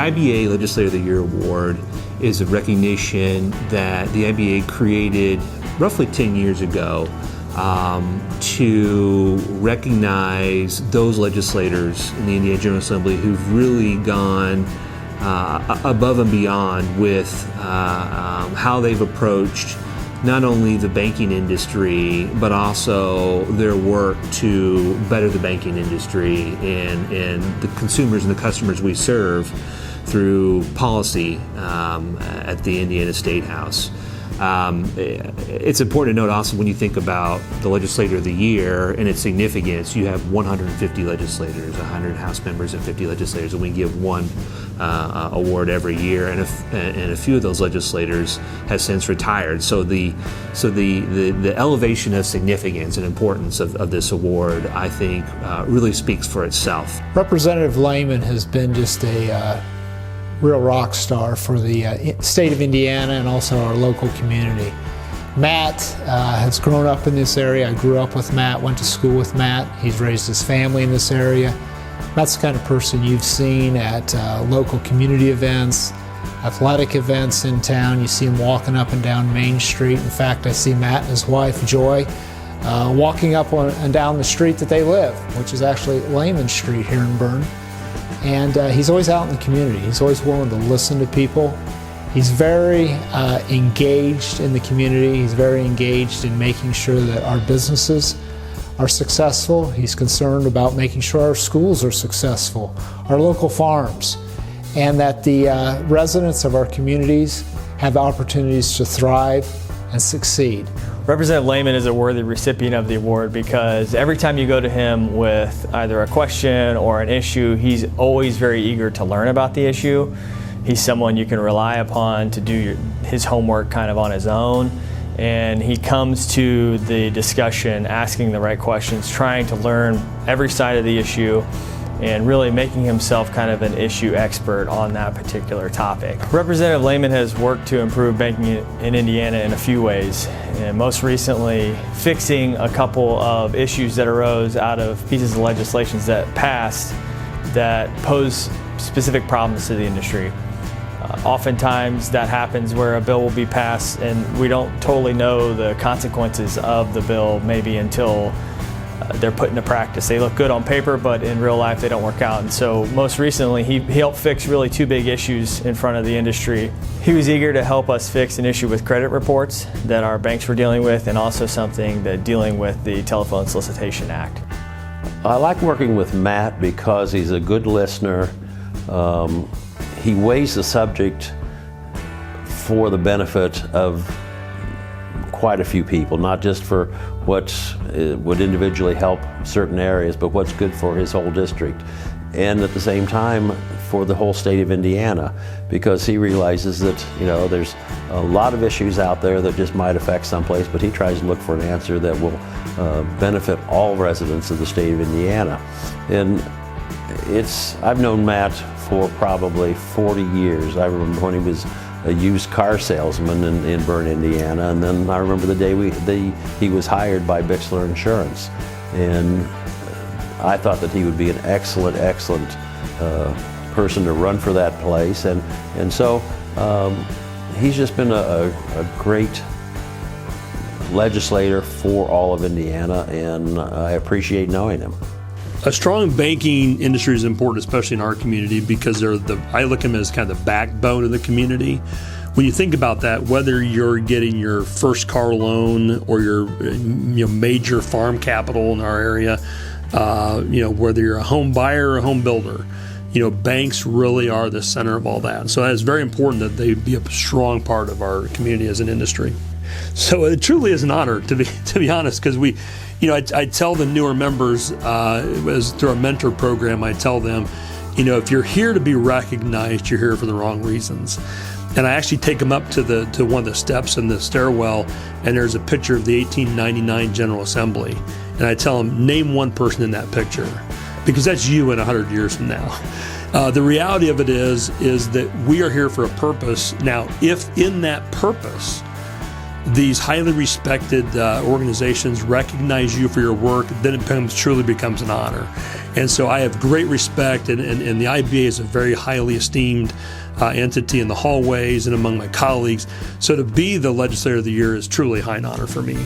IBA Legislator of the Year Award is a recognition that the IBA created roughly 10 years ago to recognize those legislators in the Indiana General Assembly who've really gone above and beyond with how they've approached not only the banking industry, but also their work to better the banking industry and the consumers and the customers we serve through policy at the Indiana State House. It's important to note also when you think about the Legislator of the Year and its significance, you have 150 legislators, 100 House members and 50 legislators, and we give one award every year, and a few of those legislators have since retired. So the elevation of significance and importance of this award, I think, really speaks for itself. Representative Lehman has been just a real rock star for the state of Indiana and also our local community. Matt has grown up in this area. I grew up with Matt, went to school with Matt. He's raised his family in this area. Matt's the kind of person you've seen at local community events, athletic events in town. You see him walking up and down Main Street. In fact, I see Matt and his wife, Joy, walking up and down the street that they live, which is actually Lehman Street here in Bern. And he's always out in the community. He's always willing to listen to people. He's very engaged in the community. He's very engaged in making sure that our businesses are successful. He's concerned about making sure our schools are successful, our local farms, and that the residents of our communities have opportunities to thrive and succeed. Representative Lehman is a worthy recipient of the award because every time you go to him with either a question or an issue, he's always very eager to learn about the issue. He's someone you can rely upon to do his homework kind of on his own. And he comes to the discussion asking the right questions, trying to learn every side of the issue, and really making himself kind of an issue expert on that particular topic. Representative Lehman has worked to improve banking in Indiana in a few ways, and most recently fixing a couple of issues that arose out of pieces of legislation that passed that pose specific problems to the industry. Oftentimes that happens where a bill will be passed and we don't totally know the consequences of the bill maybe until they're put into practice. They look good on paper, but in real life they don't work out. And so most recently he helped fix really two big issues in front of the industry. He was eager to help us fix an issue with credit reports that our banks were dealing with, and also something that dealing with the Telephone Solicitation Act. I like working with Matt because he's a good listener. He weighs the subject for the benefit of quite a few people, not just for what would individually help certain areas, but what's good for his whole district. And at the same time, for the whole state of Indiana, because he realizes that, there's a lot of issues out there that just might affect someplace, but he tries to look for an answer that will benefit all residents of the state of Indiana. And I've known Matt for probably 40 years. I remember when he was a used car salesman in Bern, Indiana, and then I remember the day he was hired by Bixler Insurance, and I thought that he would be an excellent person to run for that place, and so he's just been a great legislator for all of Indiana, and I appreciate knowing him. A strong banking industry is important, especially in our community, because I look at them as kind of the backbone of the community. When you think about that, whether you're getting your first car loan or your major farm capital in our area, whether you're a home buyer or a home builder, banks really are the center of all that. So it's very important that they be a strong part of our community as an industry. So it truly is an honor, to be honest, because I tell the newer members, as through our mentor program, I tell them, if you're here to be recognized, you're here for the wrong reasons. And I actually take them up to one of the steps in the stairwell, and there's a picture of the 1899 General Assembly. And I tell them, name one person in that picture, because that's you in 100 years from now. The reality of it is that we are here for a purpose. Now, if in that purpose these highly respected organizations recognize you for your work, then it truly becomes an honor. And so I have great respect, and the IBA is a very highly esteemed entity in the hallways and among my colleagues. So to be the Legislator of the Year is truly a high honor for me.